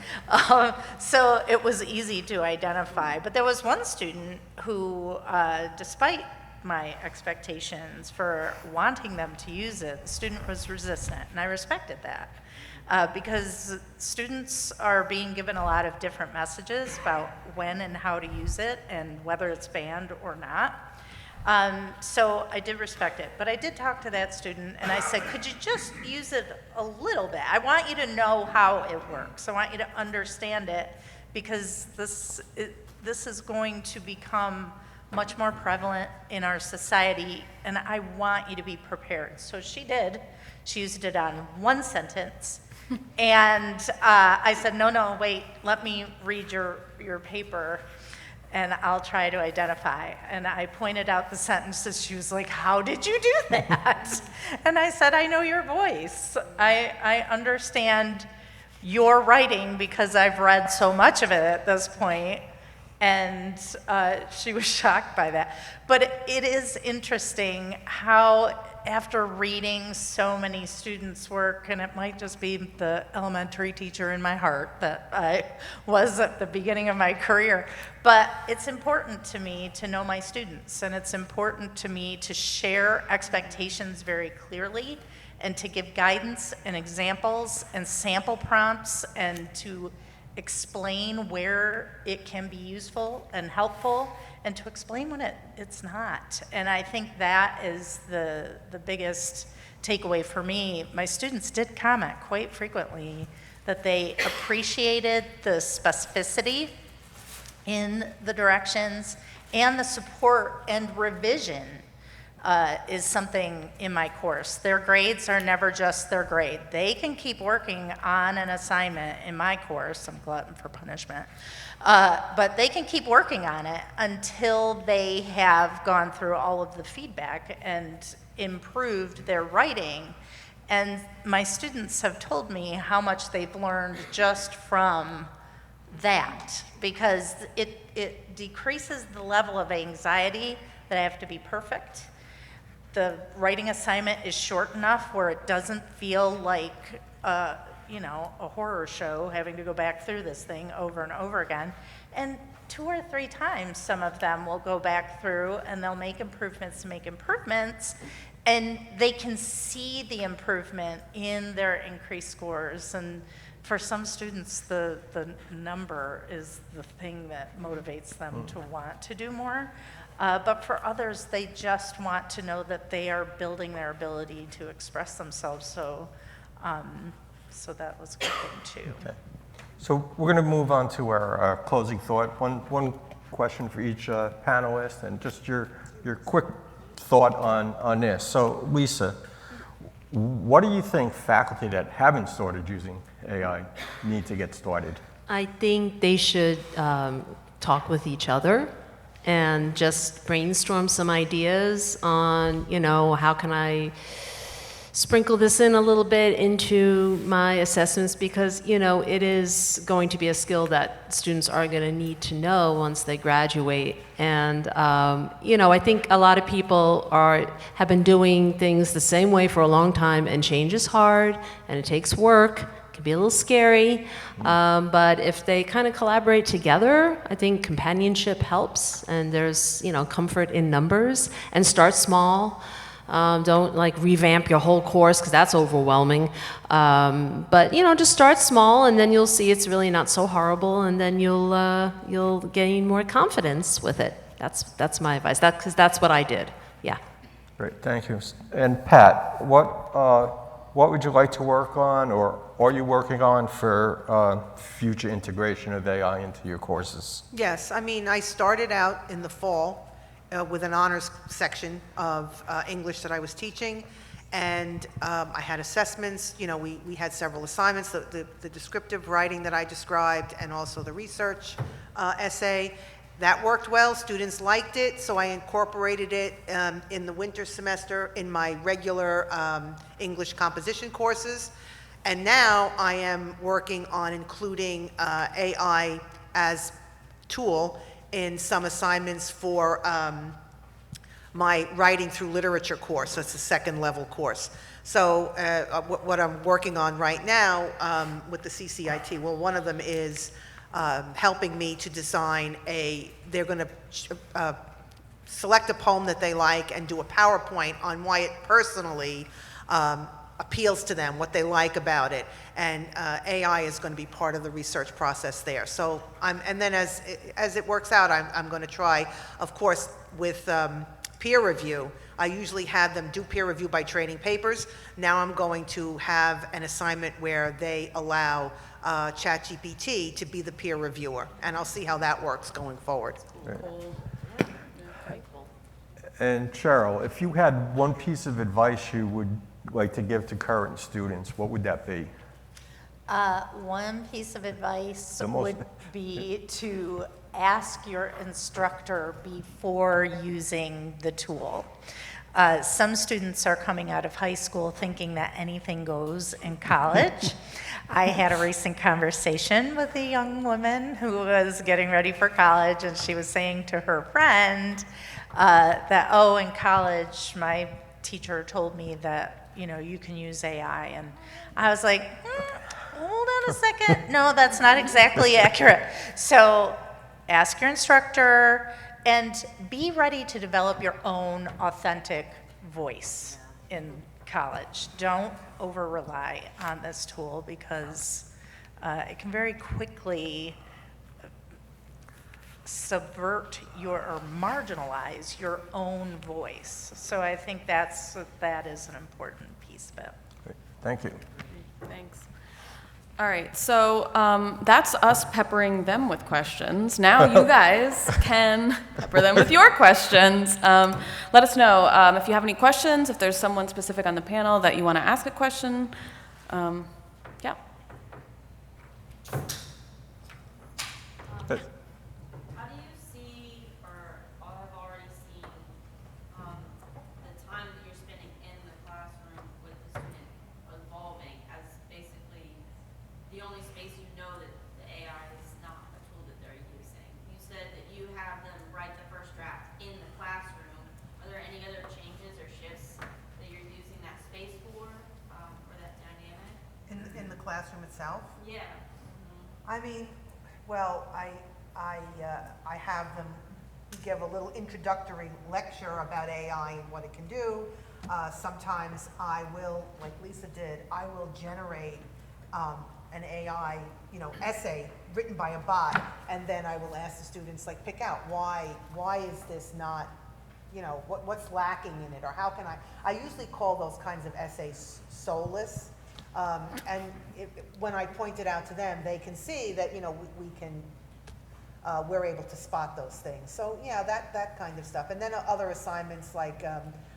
So it was easy to identify. But there was one student who, despite my expectations for wanting them to use it, the student was resistant, and I respected that. Because students are being given a lot of different messages about when and how to use it and whether it's banned or not. So I did respect it. But I did talk to that student and I said, could you just use it a little bit? I want you to know how it works. I want you to understand it because this is going to become much more prevalent in our society, and I want you to be prepared. So she did. She used it on one sentence. And I said, no, wait, let me read your paper, and I'll try to identify. And I pointed out the sentences. She was like, how did you do that? And I said, I know your voice. I understand your writing because I've read so much of it at this point. And she was shocked by that. But it is interesting how after reading so many students' work, and it might just be the elementary teacher in my heart that I was at the beginning of my career, but it's important to me to know my students, and it's important to me to share expectations very clearly and to give guidance and examples and sample prompts and to explain where it can be useful and helpful, and to explain when it's not. And I think that is the biggest takeaway for me. My students did comment quite frequently that they appreciated the specificity in the directions and the support and revision is something in my course. Their grades are never just their grade. They can keep working on an assignment in my course. I'm glutton for punishment. But they can keep working on it until they have gone through all of the feedback and improved their writing. And my students have told me how much they've learned just from that, because it decreases the level of anxiety that I have to be perfect. The writing assignment is short enough where it doesn't feel like a horror show having to go back through this thing over and over again. And 2 or 3 times, some of them will go back through and they'll make improvements, and they can see the improvement in their increased scores. And for some students, the number is the thing that motivates them to want to do more. But for others, they just want to know that they are building their ability to express themselves. So, so that was a good thing too. Okay. So we're going to move on to our closing thought. One question for each panelist, and just your quick thought on this. So Lisa, what do you think faculty that haven't started using AI need to get started? I think they should talk with each other and just brainstorm some ideas on, how can I sprinkle this in a little bit into my assessments, because, it is going to be a skill that students are going to need to know once they graduate. And, I think a lot of people have been doing things the same way for a long time, and change is hard, and it takes work. Can be a little scary, but if they kind of collaborate together, I think companionship helps, and there's comfort in numbers. And start small. Don't revamp your whole course, because that's overwhelming. But just start small, and then you'll see it's really not so horrible, and then you'll gain more confidence with it. That's my advice. Because that's what I did. Yeah. Great, thank you. And Pat, what would you like to work on, or are you working on for future integration of AI into your courses? Yes, I started out in the fall with an honors section of English that I was teaching, and I had assessments. We had several assignments, the descriptive writing that I described, and also the research essay. That worked well. Students liked it, so I incorporated it in the winter semester in my regular English composition courses. And now I am working on including AI as tool in some assignments for my writing through literature course. So it's a second level course. So what I'm working on right now with the CCIT, well, one of them is helping me to design they're going to select a poem that they like and do a PowerPoint on why it personally appeals to them, what they like about it. And AI is going to be part of the research process there. So and then as it works out, I'm going to try, of course, with peer review. I usually have them do peer review by trading papers. Now I'm going to have an assignment where they allow ChatGPT to be the peer reviewer, and I'll see how that works going forward. Cool. And Cheryl, if you had one piece of advice you would like to give to current students, what would that be? One piece of advice The most- would be to ask your instructor before using the tool. Some students are coming out of high school thinking that anything goes in college. I had a recent conversation with a young woman who was getting ready for college, and she was saying to her friend that, in college, my teacher told me that, you can use AI. And I was like, hold on a second. No, that's not exactly accurate. So ask your instructor, and be ready to develop your own authentic voice in college. Don't over-rely on this tool, because it can very quickly subvert or marginalize your own voice. So I think that is an important piece of it. Great. Thank you. Thanks. All right, so that's us peppering them with questions. Now you guys can pepper them with your questions. Let us know if you have any questions, if there's someone specific on the panel that you want to ask a question. Yeah. How do you see, or have already seen, the time that you're spending in the classroom with the student evolving as basically the only space you know that the AI is not a tool that they're using? You said that you have them write the first draft in the classroom. Are there any other changes or shifts that you're using that space for that dynamic? In the classroom itself? Yeah. Well, I have them give a little introductory lecture about AI and what it can do. Sometimes I will, like Lisa did, I will generate an AI, essay written by a bot, and then I will ask the students, like, pick out why is this not, what's lacking in it, or how can I usually call those kinds of essays soulless, and when I point it out to them, they can see that, we're able to spot those things. So yeah, that kind of stuff. And then other assignments, like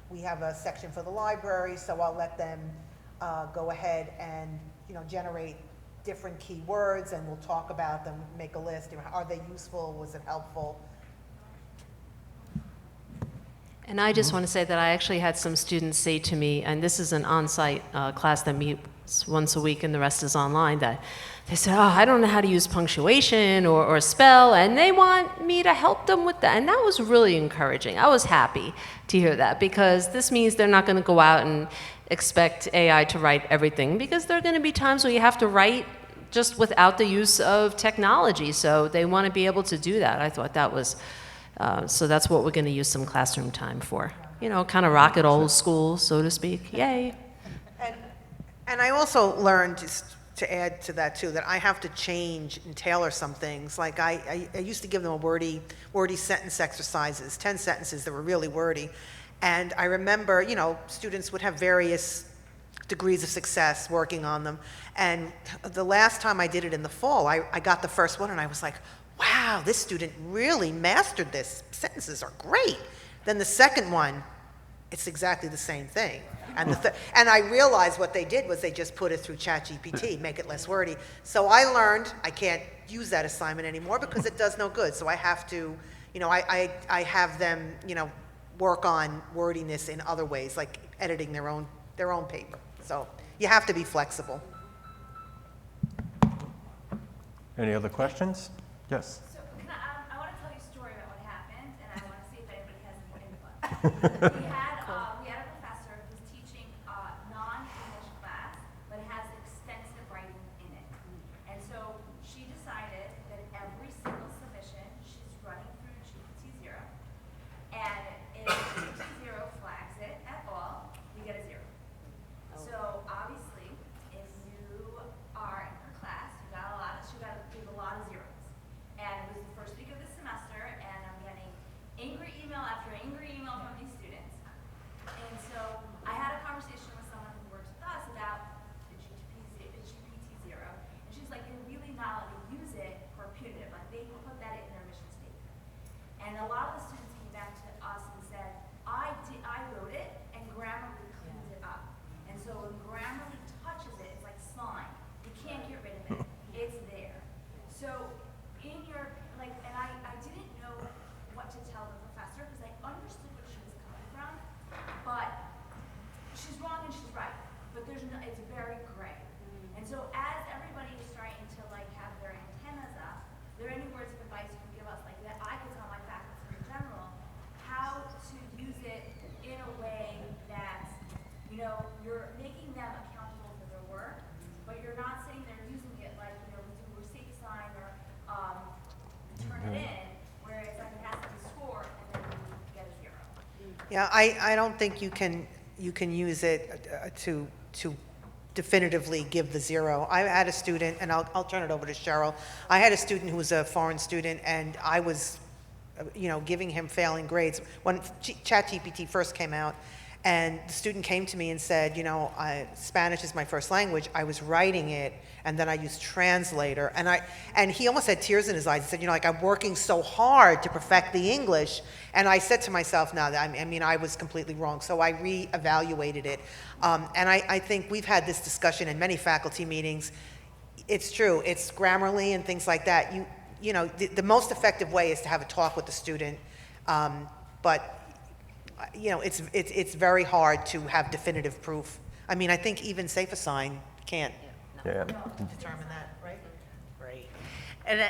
we have a section for the library, so I'll let them go ahead and generate different keywords, and we'll talk about them, make a list. Are they useful? Was it helpful? And I just want to say that I actually had some students say to me, and this is an on-site class that meets once a week and the rest is online, that they said, oh, I don't know how to use punctuation or spell, and they want me to help them with that. And that was really encouraging. I was happy to hear that, because this means they're not going to go out and expect AI to write everything, because there are going to be times where you have to write just without the use of technology. So they want to be able to do that. I thought that was, so that's what we're going to use some classroom time for. Kind of rock it old school, so to speak. Yay. And I also learned, just to add to that too, that I have to change and tailor some things. Like I used to give them a wordy sentence exercises, 10 sentences that were really wordy. And I remember, students would have various degrees of success working on them. And the last time I did it in the fall, I got the first one and I was like, wow, this student really mastered this. Sentences are great. Then the second one, it's exactly the same thing. And I realized what they did was they just put it through ChatGPT, make it less wordy. So I learned I can't use that assignment anymore because it does no good. So I have to, I have them, work on wordiness in other ways, like editing their own paper. So you have to be flexible. Any other questions? Yes. So I want to tell you a story about what happened, and I want to see if anybody has more input. we had a professor who's teaching a non-English class, but has extensive writing in it. And so she decided that every single submission she's running through GPT-0, and if GPT-0 flags it at all, you get a 0. So obviously, if you are in her class, she got to give a lot of zeros. And it was the first week of the semester, and I'm getting angry email after angry email from these students. And so I had a conversation with someone who works with us about the GPT-0, and she's like, you're really not allowed to use it for punitive. Like, they put that in their mission statement. And a lot of the students came back to us and said, I wrote it, and Grammarly cleans it up. And so when Grammarly touches it, it's like slime. You can't get rid of it. It's there. So in your, and I didn't know what to tell the professor because I understood where she was coming from, but she's wrong and she's right. But it's very gray. And so as everybody is starting to have their antennas up, are there any words of advice you can give us that I could tell my faculty in general how to use it in a way that, you're making them accountable for their work, but you're not sitting there using it we do a safe sign or turn it in, where it's it has to be scored and then you get a 0. Yeah, I don't think you can use it to definitively give the 0. I had a student, and I'll turn it over to Cheryl. I had a student who was a foreign student, and I was, giving him failing grades when ChatGPT first came out. And the student came to me and said, Spanish is my first language. I was writing it, and then I used Translator. And he almost had tears in his eyes. He said, I'm working so hard to perfect the English. And I said to myself, no, I was completely wrong. So I reevaluated it. And I think we've had this discussion in many faculty meetings. It's true. It's Grammarly and things like that. The most effective way is to have a talk with the student. But it's very hard to have definitive proof. I think even SafeAssign can't determine that, right? Right. And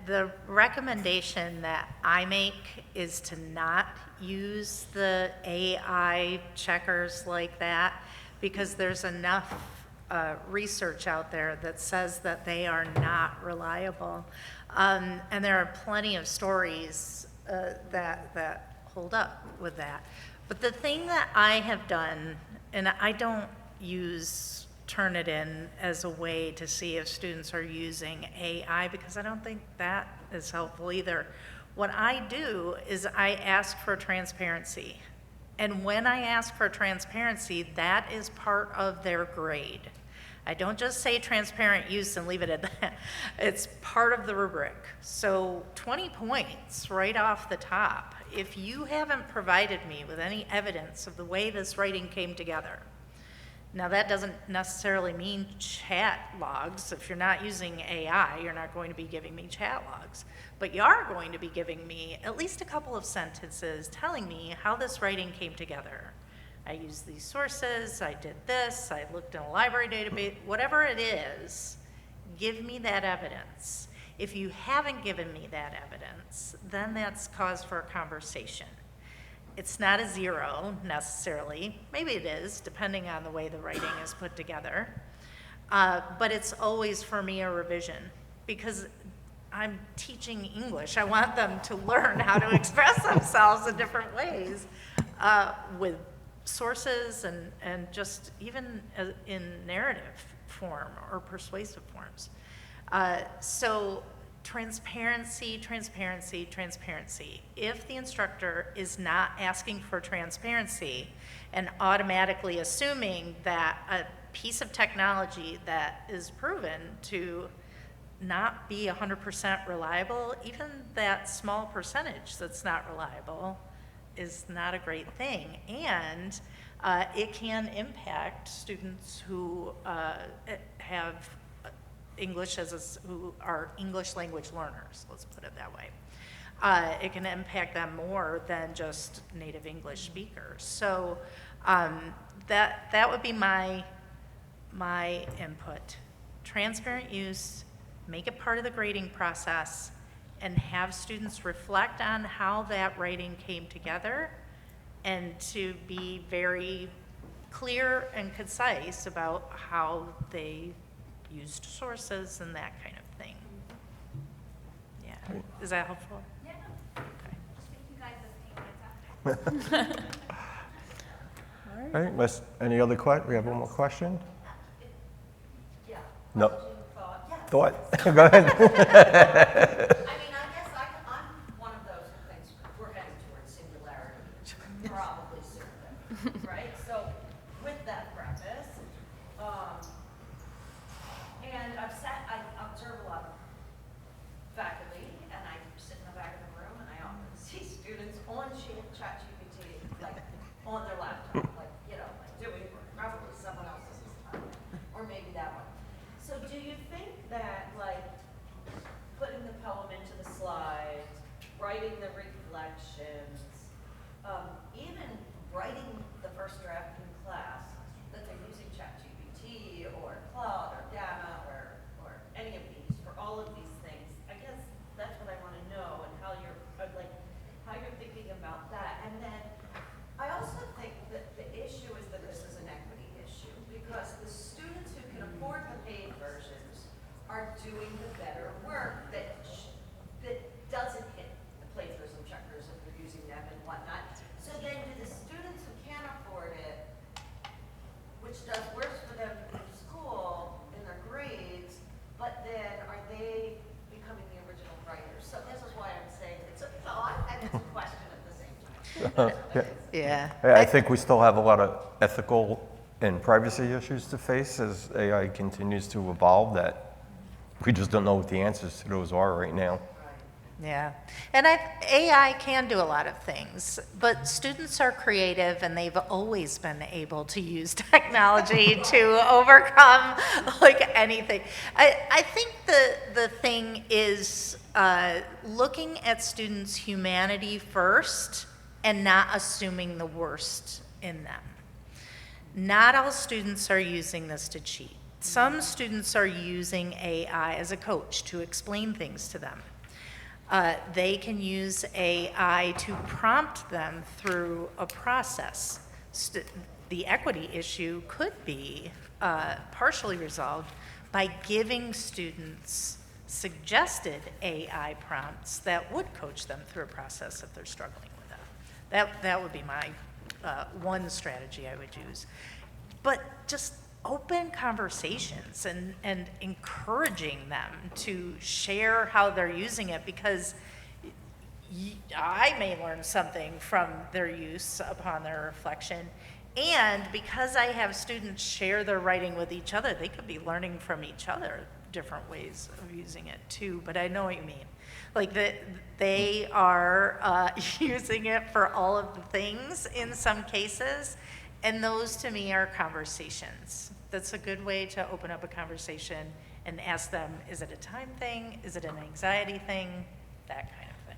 the recommendation that I make is to not use the AI checkers like that, because there's enough research out there that says that they are not reliable. And there are plenty of stories that hold up with that. But the thing that I have done, and I don't use turn it in as a way to see if students are using AI, because I don't think that is helpful either. What I do is I ask for transparency. And when I ask for transparency, that is part of their grade. I don't just say transparent use and leave it at that. It's part of the rubric. So 20 points right off the top. If you haven't provided me with any evidence of the way this writing came together, now that doesn't necessarily mean chat logs. If you're not using AI, you're not going to be giving me chat logs. But you are going to be giving me at least a couple of sentences telling me how this writing came together. I used these sources, I did this, I looked in a library database, whatever it is, give me that evidence. If you haven't given me that evidence, then that's cause for a conversation. It's not a 0 necessarily. Maybe it is, depending on the way the writing is put together. But it's always, for me, a revision, because I'm teaching English. I want them to learn how to express themselves in different ways with sources and just even in narrative form or persuasive forms. So transparency, transparency, transparency. If the instructor is not asking for transparency and automatically assuming that a piece of technology that is proven to not be 100% reliable, even that small percentage that's not reliable is not a great thing. And it can impact students who have English who are English language learners, let's put it that way. It can impact them more than just native English speakers. So that would be my input. Transparent use, make it part of the grading process, and have students reflect on how that writing came together, and to be very clear and concise about how they used sources and that kind of thing. Yeah, is that helpful? Yeah, no. Just make you guys listening. All right, any other questions? We have one more question? Yeah. No. Question, thought? Yes. Thought? Go ahead. I mean, I guess I'm one of those who thinks we're heading towards singularity, probably soon, right? So with that preface, and I observe a lot of faculty, and I sit in the back of the room, and I often see students on ChatGPT, like on their laptop, like, like doing probably someone else's assignment, or maybe that one. So do you think that, like, putting the poem into the slides, writing the reflections, even writing the first draft in class, that they're using ChatGPT or Cloud or Gamma or any of these for all of these things? I guess that's what I want to know, and how you're thinking about that. And then I also think that the issue is that this is an equity issue, because the students who can afford the paid versions are doing the better work that doesn't hit the plagiarism checkers if they're using them and whatnot. So then do the students who can't afford it, which does worse for them in school, in their grades, but then are they becoming the original writers? So this is why I'm saying it's a thought and it's a question at the same time. Yeah. I think we still have a lot of ethical and privacy issues to face as AI continues to evolve, that we just don't know what the answers to those are right now. Yeah, and AI can do a lot of things, but students are creative, and they've always been able to use technology to overcome like anything. I think the thing is looking at students' humanity first and not assuming the worst in them. Not all students are using this to cheat. Some students are using AI as a coach to explain things to them. They can use AI to prompt them through a process. The equity issue could be partially resolved by giving students suggested AI prompts that would coach them through a process if they're struggling with that. That would be my one strategy I would use. But just open conversations and encouraging them to share how they're using it, because I may learn something from their use upon their reflection. And because I have students share their writing with each other, they could be learning from each other different ways of using it too. But I know what you mean. Like they are using it for all of the things in some cases. And those to me are conversations. That's a good way to open up a conversation and ask them, is it a time thing? Is it an anxiety thing? That kind of thing.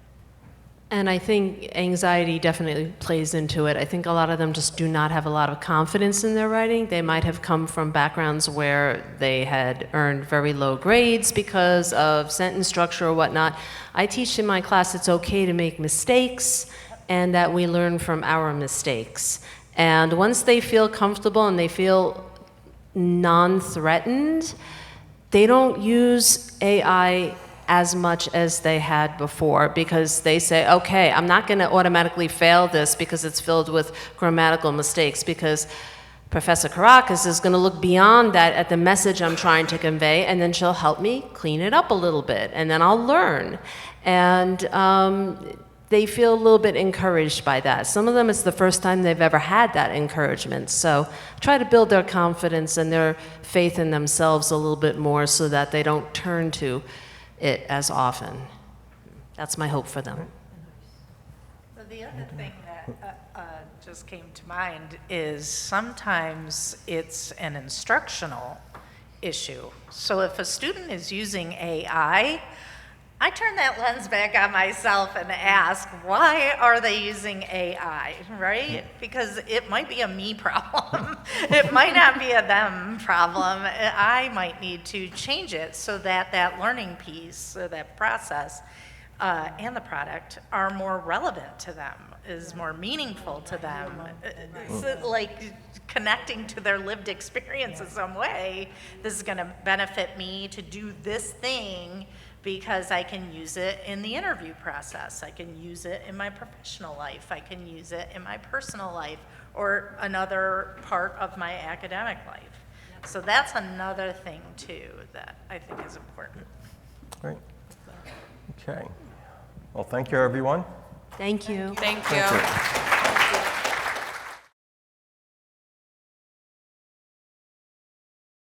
And I think anxiety definitely plays into it. I think a lot of them just do not have a lot of confidence in their writing. They might have come from backgrounds where they had earned very low grades because of sentence structure or whatnot. I teach in my class it's okay to make mistakes and that we learn from our mistakes. And once they feel comfortable and they feel non-threatened, they don't use AI as much as they had before, because they say, okay, I'm not going to automatically fail this because it's filled with grammatical mistakes, because Professor Karakas is going to look beyond that at the message I'm trying to convey, and then she'll help me clean it up a little bit, and then I'll learn. And they feel a little bit encouraged by that. Some of them, it's the first time they've ever had that encouragement. So try to build their confidence and their faith in themselves a little bit more so that they don't turn to it as often. That's my hope for them. So the other thing that just came to mind is sometimes it's an instructional issue. So if a student is using AI, I turn that lens back on myself and ask, why are they using AI, right? Because it might be a me problem. It might not be a them problem. I might need to change it so that that learning piece, or that process, and the product are more relevant to them, is more meaningful to them. It's like connecting to their lived experience in some way. This is going to benefit me to do this thing because I can use it in the interview process. I can use it in my professional life. I can use it in my personal life or another part of my academic life. So that's another thing too that I think is important. Great. Okay. Well, thank you, everyone. Thank you. Thank you. Thank you.